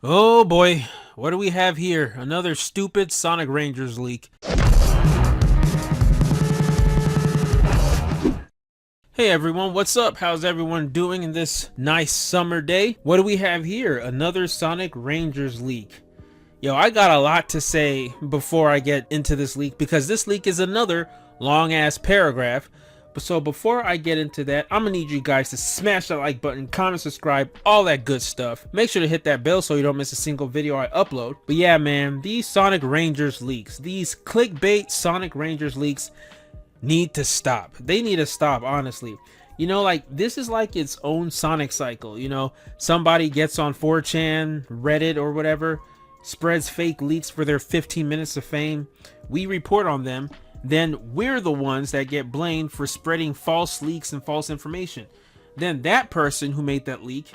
Oh boy, what do we have here? Another stupid Sonic Rangers leak. Hey everyone, what's up? How's everyone doing in this nice summer day? What do we have here? Another Sonic Rangers leak. Yo, I got a lot to say before I get into this leak because this leak is another long ass paragraph. So before I get into that, I'm gonna need you guys to smash that like button, comment, subscribe, all that good stuff. Make sure to hit that bell so you don't miss a single video I upload. But yeah, man, these Sonic Rangers leaks, these clickbait Sonic Rangers leaks need to stop. They need to stop, honestly. You know, like, this is like its own Sonic cycle. You know, somebody gets on 4chan, Reddit, or whatever, spreads fake leaks for their 15 minutes of fame. We report on them. Then we're the ones that get blamed for spreading false leaks and false information. Then that person who made that leak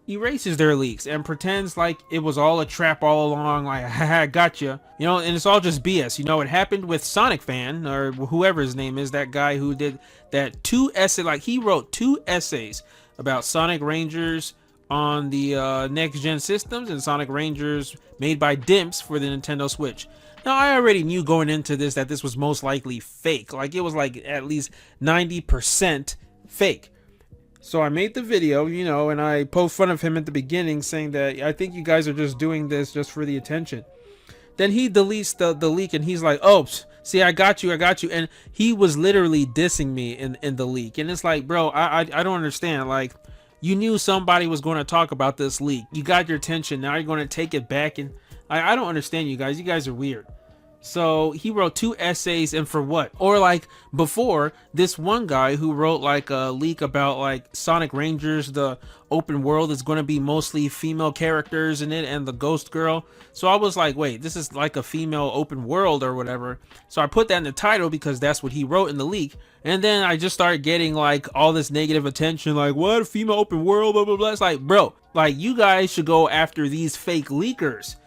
erases their leaks and pretends like it was all a trap all along, like, haha, gotcha. You know, and it's all just BS. You know, it happened with Sonic Fan, or whoever his name is, that guy who did that he wrote 2 essays about Sonic Rangers on the next gen systems and Sonic Rangers made by Dimps for the Nintendo Switch. Now, I already knew going into this that this was most likely fake. Like, it was like at least 90% fake. So I made the video, you know, and I poked fun of him at the beginning, saying that I think you guys are just doing this just for the attention. Then he deletes the leak and he's like, oh, see, I got you. And he was literally dissing me in the leak. And it's like, bro, I don't understand. Like, you knew somebody was going to talk about this leak. You got your attention. Now you're going to take it back. And I don't understand you guys. You guys are weird. So he wrote 2 essays, and for what? Or like before, this one guy who wrote like a leak about like Sonic Rangers, the open world is going to be mostly female characters in it and the ghost girl. So I was like, wait, this is like a female open world or whatever. So I put that in the title because that's what he wrote in the leak. And then I just started getting like all this negative attention, like, what, female open world, blah blah blah. It's like, bro, like, you guys should go after these fake leakers.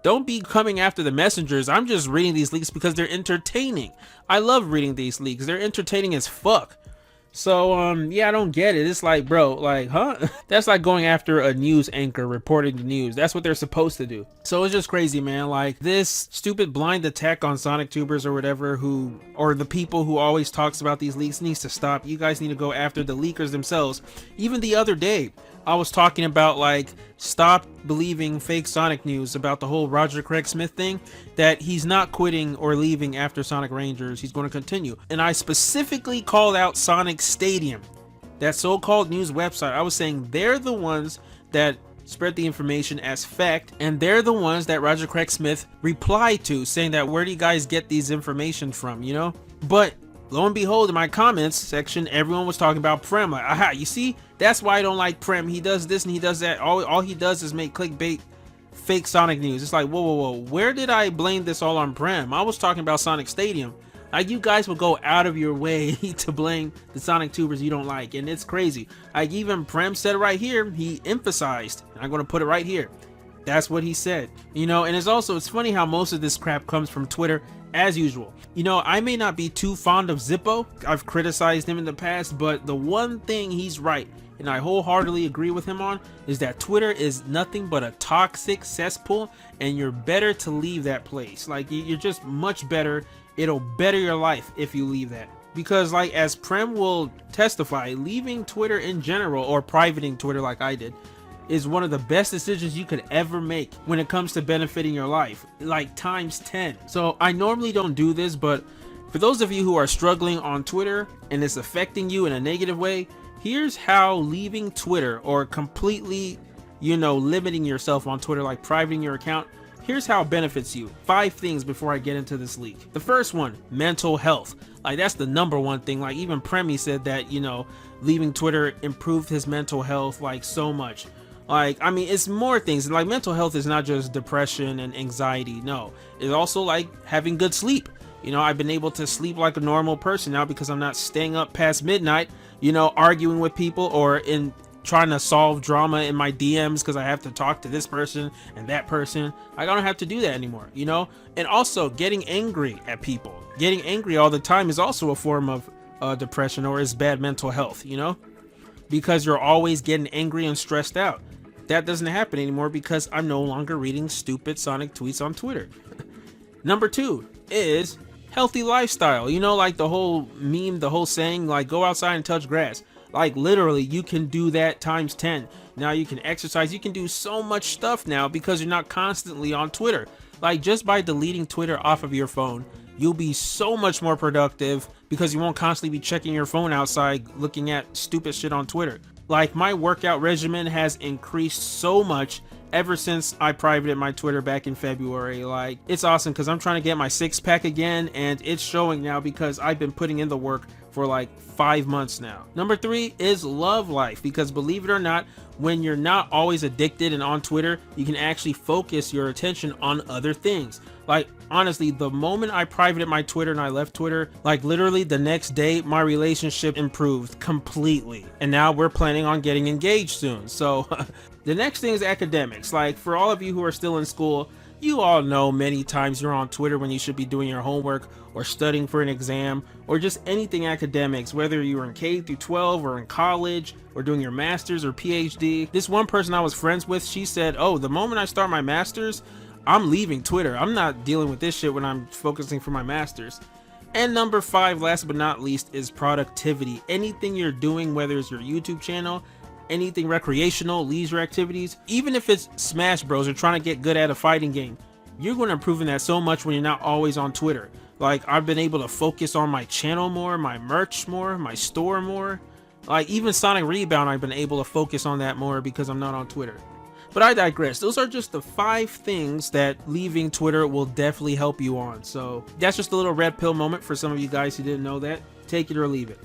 Don't be coming after the messengers. I'm just reading these leaks because they're entertaining. I love reading these leaks. They're entertaining as fuck. So, yeah, I don't get it. It's like, bro, like, huh? That's like going after a news anchor reporting the news. That's what they're supposed to do. So it's just crazy, man. Like, this stupid blind attack on Sonic tubers or whatever, or the people who always talks about these leaks, needs to stop. You guys need to go after the leakers themselves. Even the other day, I was talking about, like, stop believing fake Sonic news about the whole Roger Craig Smith thing, that he's not quitting or leaving after Sonic Rangers. He's going to continue. And I specifically called out Sonic Stadium, that so-called news website. I was saying they're the ones that spread the information as fact, and they're the ones that Roger Craig Smith replied to, saying that, where do you guys get these information from, you know? But lo and behold, in my comments section, everyone was talking about Prem. Like, aha, you see, that's why I don't like Prem. He does this and he does that. All he does is make clickbait fake Sonic news. It's like, whoa, where did I blame this all on Prem? I was talking about Sonic Stadium. Like, you guys will go out of your way to blame the Sonic tubers you don't like, and it's crazy. Like, even Prem said right here, he emphasized, and I'm going to put it right here, that's what he said, you know. And it's funny how most of this crap comes from Twitter, as usual. You know, I may not be too fond of Zippo. I've criticized him in the past, but the one thing he's right, and I wholeheartedly agree with him on, is that Twitter is nothing but a toxic cesspool, and you're better to leave that place. Like, you're just much better. It'll better your life if you leave that. Because, like, as Prem will testify, leaving Twitter in general, or privating Twitter like I did, is one of the best decisions you could ever make when it comes to benefiting your life, like times 10. So I normally don't do this, but for those of you who are struggling on Twitter and it's affecting you in a negative way, here's how leaving Twitter, or completely, you know, limiting yourself on Twitter, like privating your account, here's how it benefits you. 5 things before I get into this leak. The first one, mental health. Like, that's the #1 thing. Like, even Premi said that, you know, leaving Twitter improved his mental health like so much. Like, I mean, it's more things. Like, mental health is not just depression and anxiety. No, it's also like having good sleep. You know, I've been able to sleep like a normal person now because I'm not staying up past midnight, you know, arguing with people, or in trying to solve drama in my DMs because I have to talk to this person and that person. I don't have to do that anymore, you know. And also, getting angry at people, getting angry all the time is also a form of depression, or is bad mental health, you know, because you're always getting angry and stressed out. that doesn't happen anymore because I'm no longer reading stupid Sonic tweets on Twitter. Number 2 is healthy lifestyle. You know, like the whole meme, the whole saying, like, go outside and touch grass. Like, literally, you can do that times 10. Now you can exercise. You can do so much stuff now because you're not constantly on Twitter. Like, just by deleting Twitter off of your phone, you'll be so much more productive because you won't constantly be checking your phone outside looking at stupid shit on Twitter. Like, my workout regimen has increased so much ever since I privated my Twitter back in February. Like, it's awesome because I'm trying to get my 6-pack again, and it's showing now because I've been putting in the work for like 5 months now. Number 3 is love life, because believe it or not, when you're not always addicted and on Twitter, you can actually focus your attention on other things. Like, honestly, the moment I privated my Twitter and I left Twitter, like literally the next day, my relationship improved completely. And now we're planning on getting engaged soon. So the next thing is academics. Like, for all of you who are still in school, you all know many times you're on Twitter when you should be doing your homework or studying for an exam or just anything academics, whether you were in K through 12 or in college or doing your master's or PhD. This one person I was friends with, she said, oh, the moment I start my master's, I'm leaving Twitter. I'm not dealing with this shit when I'm focusing for my master's. And number 5, last but not least, is productivity. Anything you're doing, whether it's your YouTube channel, anything recreational, leisure activities, even if it's Smash Bros or trying to get good at a fighting game, you're going to improve in that so much when you're not always on Twitter. Like, I've been able to focus on my channel more, my merch more, my store more. Like, even Sonic Rebound, I've been able to focus on that more because I'm not on Twitter. But I digress. Those are just the 5 things that leaving Twitter will definitely help you on. So that's just a little red pill moment for some of you guys who didn't know that. Take it or leave it.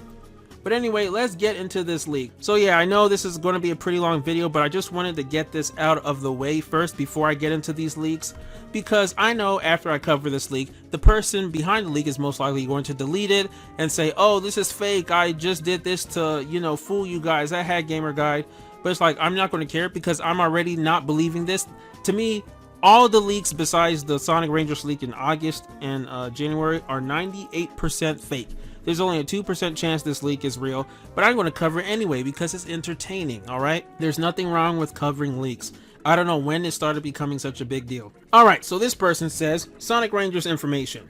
But anyway, let's get into this leak. So yeah, I know this is going to be a pretty long video, but I just wanted to get this out of the way first before I get into these leaks, because I know after I cover this leak, the person behind the leak is most likely going to delete it and say, oh, this is fake. I just did this to, you know, fool you guys. I had Gamer Guide. But it's like, I'm not going to care because I'm already not believing this. To me, all the leaks besides the Sonic Rangers leak in August and January are 98% fake. There's only a 2% chance this leak is real, but I'm going to cover it anyway because it's entertaining, alright? There's nothing wrong with covering leaks. I don't know when it started becoming such a big deal. Alright, so this person says, Sonic Rangers information.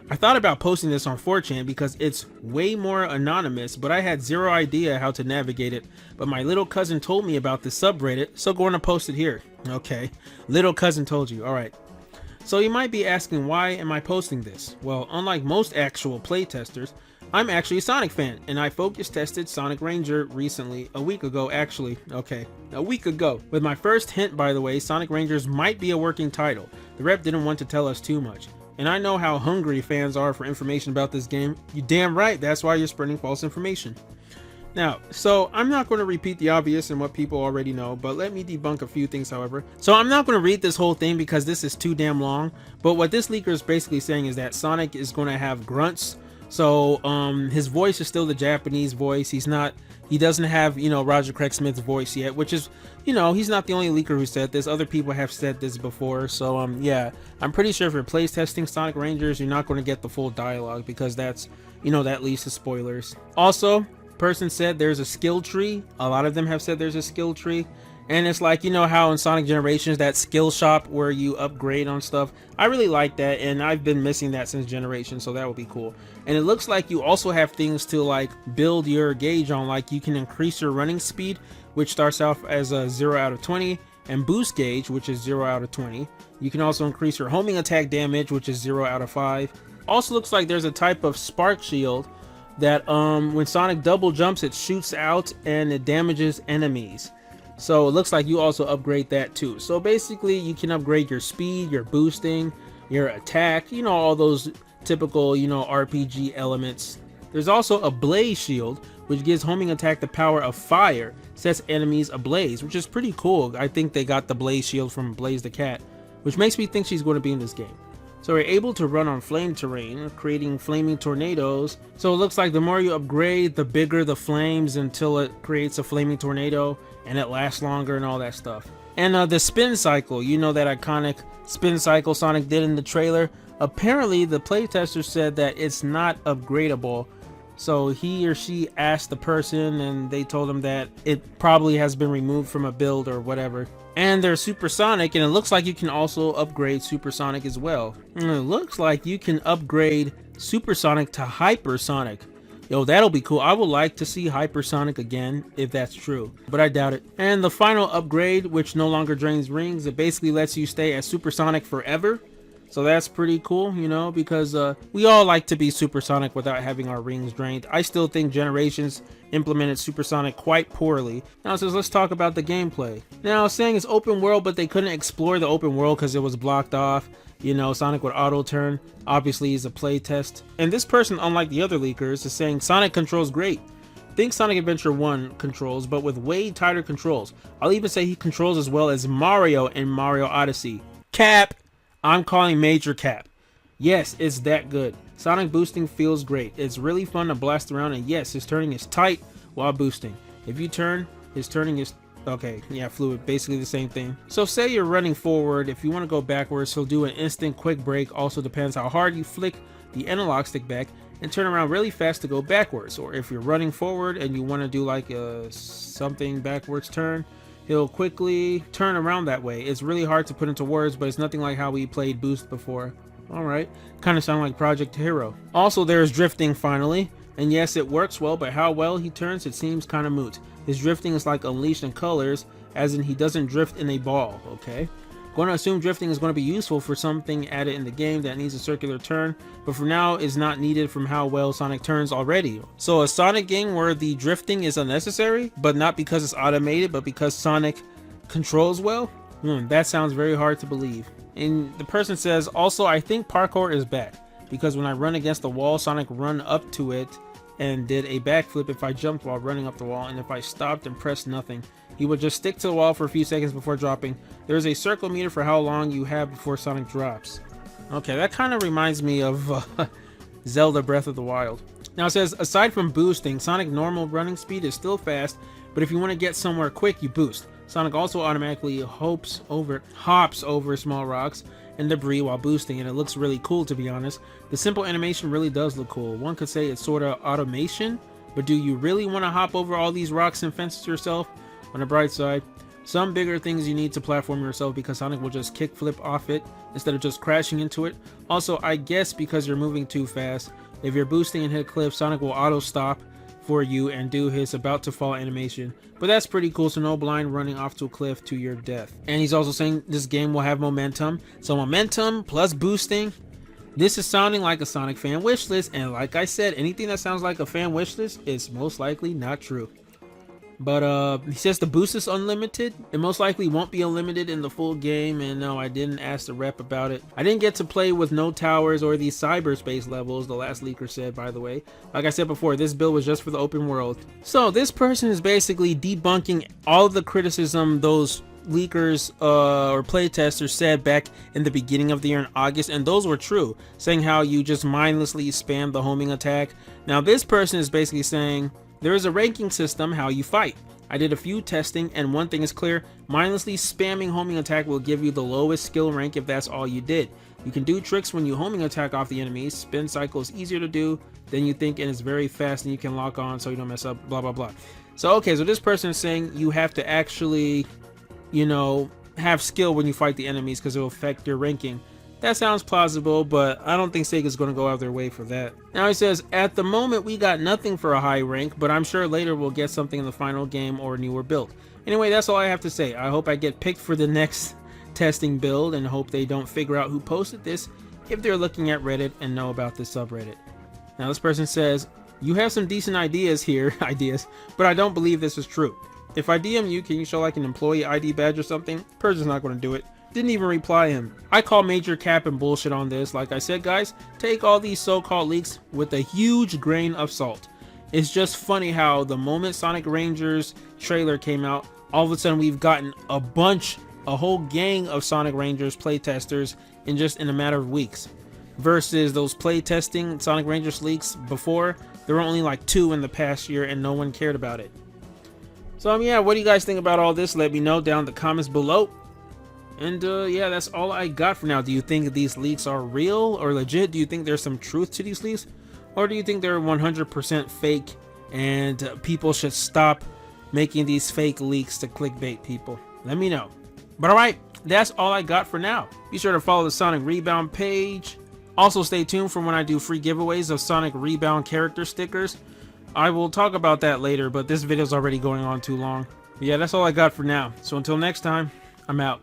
I thought about posting this on 4chan because it's way more anonymous, but I had zero idea how to navigate it. But my little cousin told me about this subreddit, so going to post it here. Okay, little cousin told you, alright. So you might be asking, why am I posting this? Well, unlike most actual playtesters, I'm actually a Sonic fan, and I focus tested Sonic Ranger recently, a week ago actually, okay, a week ago. With my first hint, by the way, Sonic Rangers might be a working title. The rep didn't want to tell us too much. And I know how hungry fans are for information about this game. You damn right, that's why you're spreading false information. Now, so I'm not going to repeat the obvious and what people already know, but let me debunk a few things, however. So I'm not going to read this whole thing because this is too damn long, but what this leaker is basically saying is that Sonic is going to have grunts. So his voice is still the Japanese voice. He doesn't have, you know, Roger Craig Smith's voice yet, which is, you know, he's not the only leaker who said this. Other people have said this before. So yeah, I'm pretty sure if you're plays testing Sonic Rangers, you're not going to get the full dialogue because that's, you know, that leads to spoilers. Also, person said there's a skill tree. A lot of them have said there's a skill tree. And it's like, you know how in Sonic Generations, that skill shop where you upgrade on stuff. I really like that, and I've been missing that since Generations, so that would be cool. And it looks like you also have things to like build your gauge on, like you can increase your running speed, which starts off as a 0 out of 20, and boost gauge, which is 0 out of 20. You can also increase your homing attack damage, which is 0 out of 5. Also looks like there's a type of spark shield that when Sonic double jumps, it shoots out and it damages enemies. So it looks like you also upgrade that too. So basically you can upgrade your speed, your boosting, your attack, you know, all those typical, you know, RPG elements. There's also a blaze shield, which gives homing attack the power of fire, sets enemies ablaze, which is pretty cool. I think they got the blaze shield from Blaze the Cat, which makes me think she's going to be in this game. So we're able to run on flame terrain, creating flaming tornadoes. So it looks like the more you upgrade, the bigger the flames until it creates a flaming tornado and it lasts longer and all that stuff. And the spin cycle, you know, that iconic spin cycle Sonic did in the trailer. Apparently the playtester said that it's not upgradable. So he or she asked the person and they told him that it probably has been removed from a build or whatever. And they're supersonic, and it looks like you can also upgrade supersonic as well. And it looks like you can upgrade supersonic to hypersonic. Yo, that'll be cool. I would like to see hypersonic again if that's true, but I doubt it. And the final upgrade, which no longer drains rings, it basically lets you stay at supersonic forever. So that's pretty cool, you know, because we all like to be supersonic without having our rings drained. I still think Generations implemented supersonic quite poorly. Now it says, let's talk about the gameplay. Now saying it's open world, but they couldn't explore the open world because it was blocked off. You know, Sonic would auto turn. Obviously, it's a play test. And this person, unlike the other leakers, is saying Sonic controls great. Think Sonic Adventure 1 controls, but with way tighter controls. I'll even say he controls as well as Mario in Mario Odyssey. Cap! I'm calling major cap. Yes, it's that good. Sonic boosting feels great. It's really fun to blast around, and yes, his turning is tight while boosting. If you turn, his turning is okay, yeah, fluid, basically the same thing. So say you're running forward, if you want to go backwards, he'll do an instant quick break. Also depends how hard you flick the analog stick back and turn around really fast to go backwards. Or if you're running forward and you want to do like a something backwards turn, he'll quickly turn around that way. It's really hard to put into words, but it's nothing like how we played Boost before. Alright, kind of sound like Project Hero. Also, there's drifting finally. And yes, it works well, but how well he turns, it seems kind of moot. His drifting is like Unleashed in colors, as in he doesn't drift in a ball, okay? Going to assume drifting is going to be useful for something added in the game that needs a circular turn, but for now is not needed from how well Sonic turns already. So a Sonic game where the drifting is unnecessary, but not because it's automated, but because Sonic controls well? That sounds very hard to believe. And the person says, also I think parkour is back, because when I run against the wall, Sonic run up to it and did a backflip if I jumped while running up the wall, and if I stopped and pressed nothing, he would just stick to the wall for a few seconds before dropping. There's a circle meter for how long you have before Sonic drops. Okay, that kind of reminds me of Zelda Breath of the Wild. Now it says, aside from boosting, Sonic normal running speed is still fast, but if you want to get somewhere quick, you boost. Sonic also automatically hops over small rocks and debris while boosting, and it looks really cool, to be honest. The simple animation really does look cool. One could say it's sort of automation, but do you really want to hop over all these rocks and fences yourself? On the bright side, some bigger things you need to platform yourself, because Sonic will just kickflip off it instead of just crashing into it. Also, I guess because you're moving too fast, if you're boosting and hit a cliff, Sonic will auto stop for you and do his about to fall animation. But that's pretty cool, so no blind running off to a cliff to your death. And he's also saying this game will have momentum. So momentum plus boosting. This is sounding like a Sonic fan wishlist, and like I said, anything that sounds like a fan wishlist is most likely not true. But he says the boost is unlimited. It most likely won't be unlimited in the full game, and no, I didn't ask the rep about it. I didn't get to play with no towers or these cyberspace levels, the last leaker said, by the way. Like I said before, this build was just for the open world. So this person is basically debunking all of the criticism those leakers or playtesters said back in the beginning of the year in August, and those were true, saying how you just mindlessly spam the homing attack. Now this person is basically saying there is a ranking system how you fight. I did a few testing, and one thing is clear: mindlessly spamming homing attack will give you the lowest skill rank if that's all you did. You can do tricks when you homing attack off the enemies. Spin cycle is easier to do than you think, and it's very fast, and you can lock on so you don't mess up, blah blah blah. So okay, so this person is saying you have to actually, you know, have skill when you fight the enemies because it will affect your ranking. That sounds plausible, but I don't think Sega's going to go out of their way for that. Now he says, at the moment we got nothing for a high rank, but I'm sure later we'll get something in the final game or newer build. Anyway, that's all I have to say. I hope I get picked for the next testing build, and hope they don't figure out who posted this if they're looking at Reddit and know about this subreddit. Now this person says, you have some decent ideas here, but I don't believe this is true. If I DM you, can you show like an employee ID badge or something? Person's not going to do it. Didn't even reply him. I call major cap and bullshit on this. Like I said, guys, take all these so-called leaks with a huge grain of salt. It's just funny how the moment Sonic Rangers trailer came out, all of a sudden we've gotten a whole gang of Sonic Rangers playtesters in a matter of weeks. Versus those playtesting Sonic Rangers leaks before, there were only like 2 in the past year and no one cared about it. So yeah, what do you guys think about all this? Let me know down in the comments below. And yeah, that's all I got for now. Do you think these leaks are real or legit? Do you think there's some truth to these leaks? Or do you think they're 100% fake and people should stop making these fake leaks to clickbait people? Let me know. But alright, that's all I got for now. Be sure to follow the Sonic Rebound page. Also stay tuned for when I do free giveaways of Sonic Rebound character stickers. I will talk about that later, but this video is already going on too long. But yeah, that's all I got for now. So until next time, I'm out.